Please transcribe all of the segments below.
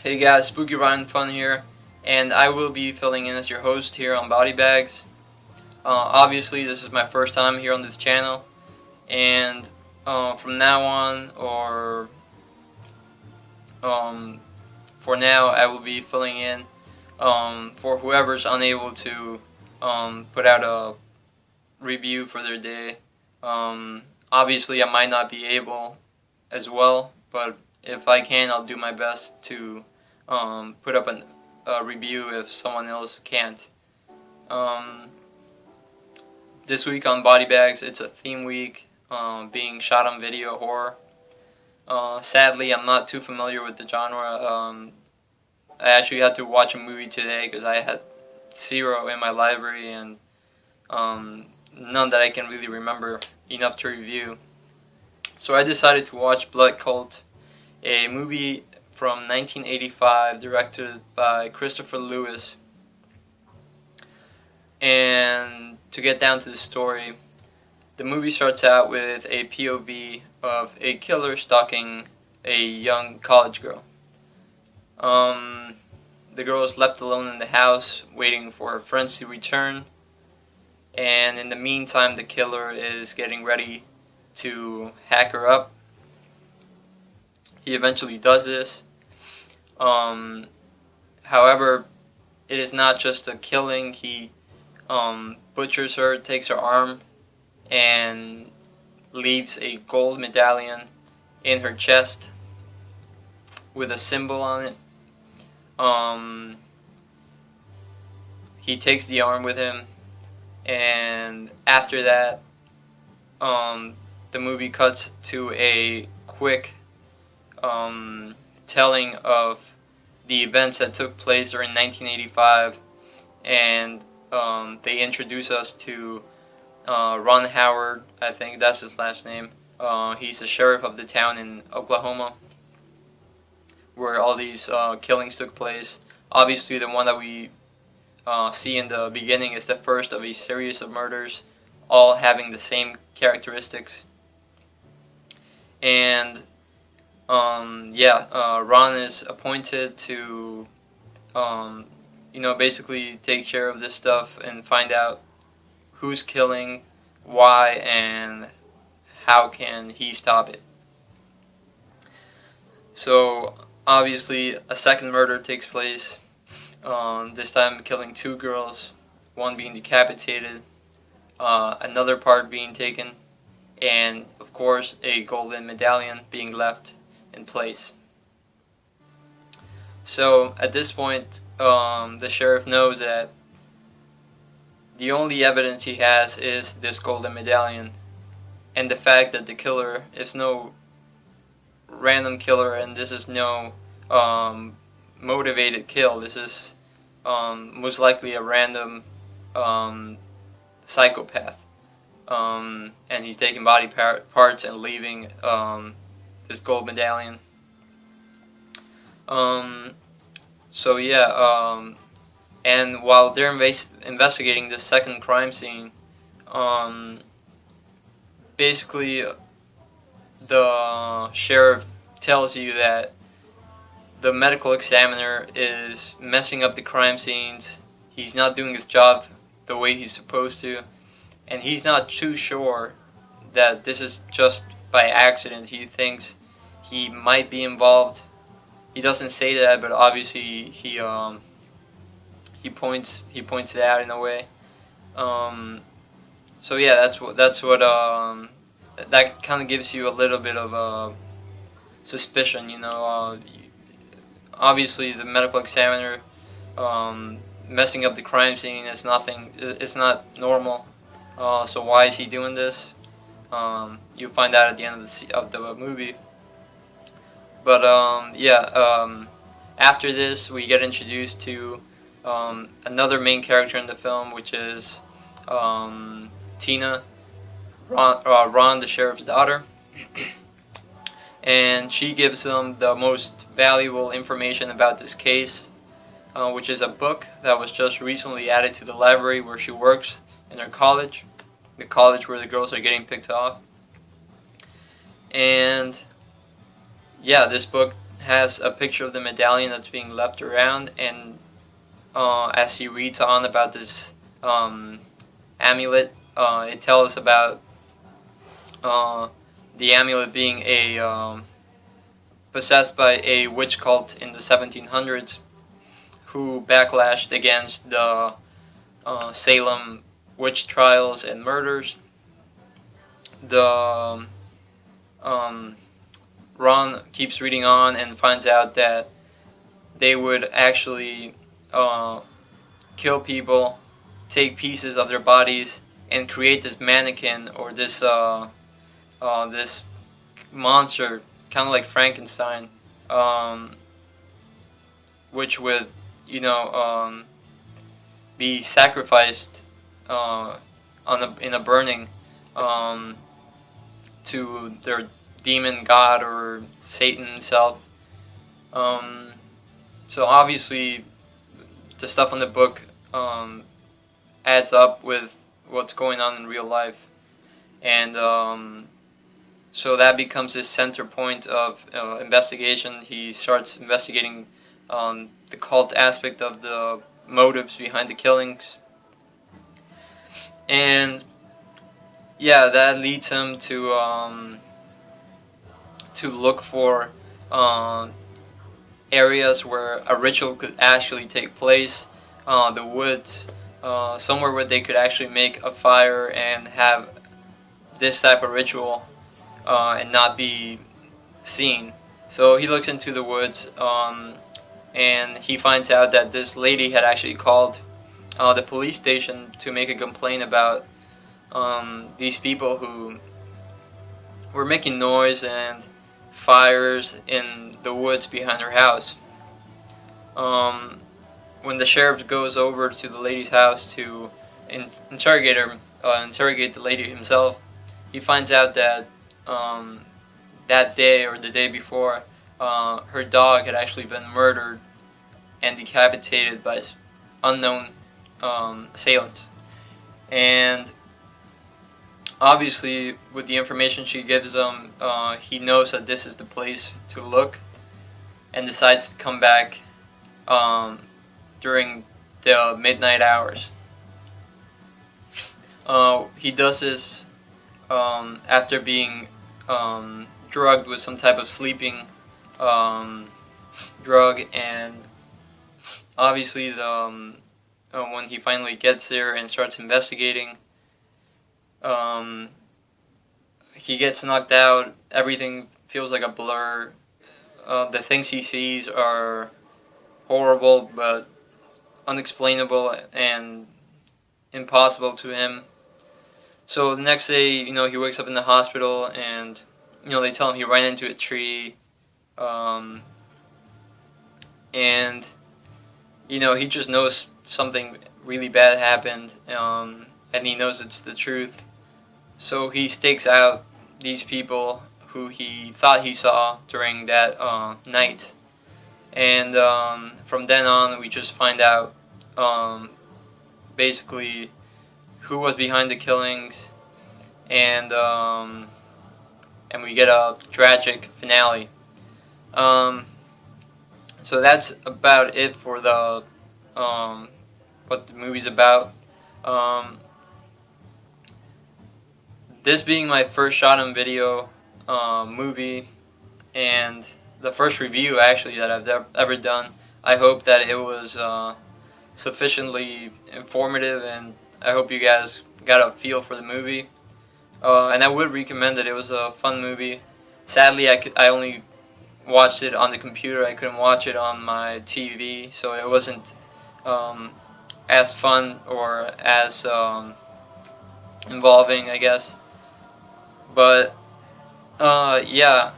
Hey guys, SpookyRottenFun here, and I will be filling in as your host here on BodyBags. Obviously, this is my first time here on this channel, and from now on, or for now, I will be filling in for whoever's unable to put out a review for their day. Obviously, I might not be able as well, but if I can, I'll do my best to put up a review if someone else can't. This week on BodyBags, it's a theme week, being shot on video horror. Sadly, I'm not too familiar with the genre. I actually had to watch a movie today because I had 0 in my library and none that I can really remember enough to review. So I decided to watch Blood Cult, a movie from 1985 directed by Christopher Lewis. And to get down to the story, the movie starts out with a POV of a killer stalking a young college girl. The girl is left alone in the house waiting for her friends to return, and in the meantime the killer is getting ready to hack her up. He eventually does this. However, it is not just a killing. He butchers her, takes her arm, and leaves a gold medallion in her chest with a symbol on it. He takes the arm with him, and after that, the movie cuts to a quick telling of the events that took place during 1985, and they introduce us to Ron Howard. I think that's his last name. He's the sheriff of the town in Oklahoma where all these killings took place. Obviously, the one that we see in the beginning is the first of a series of murders, all having the same characteristics. And Ron is appointed to basically take care of this stuff and find out who's killing, why, and how can he stop it. So obviously a second murder takes place, this time killing 2 girls, one being decapitated, another part being taken, and of course a golden medallion being left in place. So at this point, the sheriff knows that the only evidence he has is this golden medallion, and the fact that the killer is no random killer, and this is no motivated kill. This is most likely a random psychopath, and he's taking body parts and leaving this gold medallion. And while they're investigating this second crime scene, basically the sheriff tells you that the medical examiner is messing up the crime scenes. He's not doing his job the way he's supposed to, and he's not too sure that this is just by accident. He thinks he might be involved. He doesn't say that, but obviously he points it out in a way. So yeah, that's what that kind of gives you a little bit of a suspicion, Obviously, the medical examiner messing up the crime scene is nothing. It's not normal. So why is he doing this? You'll find out at the end of the movie. But after this, we get introduced to another main character in the film, which is Tina, Ron, the sheriff's daughter. And she gives them the most valuable information about this case, which is a book that was just recently added to the library where she works in her college, the college where the girls are getting picked off. And yeah, this book has a picture of the medallion that's being left around, and as he reads on about this amulet, it tells about the amulet being possessed by a witch cult in the 1700s who backlashed against the Salem witch trials and murders. The Ron keeps reading on and finds out that they would actually kill people, take pieces of their bodies, and create this mannequin or this this monster, kind of like Frankenstein, which would, be sacrificed in a burning to their demon god or Satan himself. So obviously, the stuff in the book adds up with what's going on in real life, and so that becomes his center point of investigation. He starts investigating the cult aspect of the motives behind the killings, and yeah, that leads him to look for areas where a ritual could actually take place, the woods, somewhere where they could actually make a fire and have this type of ritual and not be seen. So he looks into the woods, and he finds out that this lady had actually called the police station to make a complaint about these people who were making noise and fires in the woods behind her house. When the sheriff goes over to the lady's house to interrogate the lady himself, he finds out that that day or the day before, her dog had actually been murdered and decapitated by unknown assailants. And obviously, with the information she gives him, he knows that this is the place to look, and decides to come back during the midnight hours. He does this after being drugged with some type of sleeping drug, and obviously when he finally gets there and starts investigating, he gets knocked out. Everything feels like a blur. The things he sees are horrible but unexplainable and impossible to him. So the next day, he wakes up in the hospital, and they tell him he ran into a tree, and he just knows something really bad happened, and he knows it's the truth. So he stakes out these people who he thought he saw during that night, and from then on we just find out basically who was behind the killings, and we get a tragic finale. So that's about it for the what the movie's about. This being my first shot on video movie, and the first review actually that I've ever done, I hope that it was sufficiently informative, and I hope you guys got a feel for the movie. And I would recommend it. It was a fun movie. Sadly, I only watched it on the computer. I couldn't watch it on my TV, so it wasn't as fun or as involving, I guess. But yeah,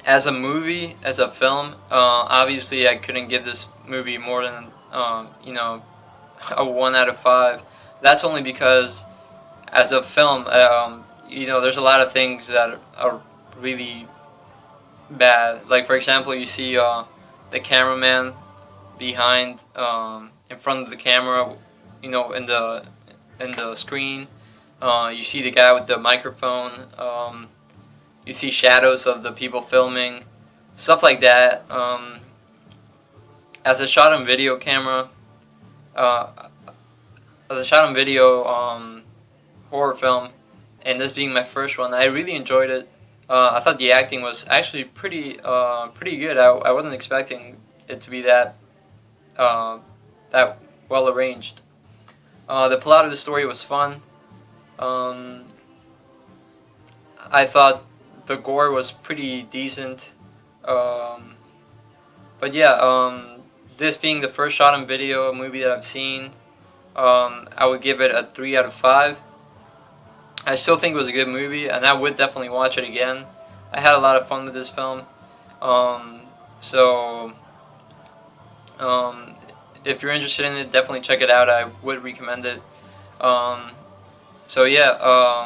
as a movie, as a film, obviously I couldn't give this movie more than a 1 out of 5. That's only because as a film, there's a lot of things that are really bad. Like, for example, you see the cameraman behind, in front of the camera, in the screen. You see the guy with the microphone. you see shadows of the people filming, stuff like that. As a shot on video camera, as a shot on video horror film, and this being my first one, I really enjoyed it. I thought the acting was actually pretty good. I wasn't expecting it to be that well arranged. The plot of the story was fun. I thought the gore was pretty decent. But yeah, this being the first shot on video movie that I've seen, I would give it a 3 out of 5. I still think it was a good movie, and I would definitely watch it again. I had a lot of fun with this film. If you're interested in it, definitely check it out. I would recommend it. So yeah,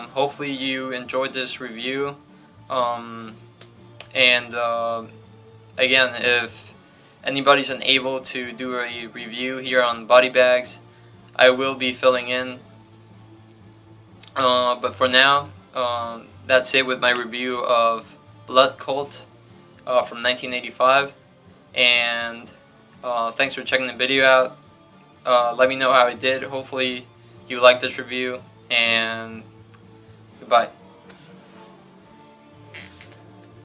hopefully you enjoyed this review. Again, if anybody's unable to do a review here on BodyBags, I will be filling in. But for now, that's it with my review of Blood Cult from 1985. And thanks for checking the video out. Let me know how it did. Hopefully you liked this review, and goodbye.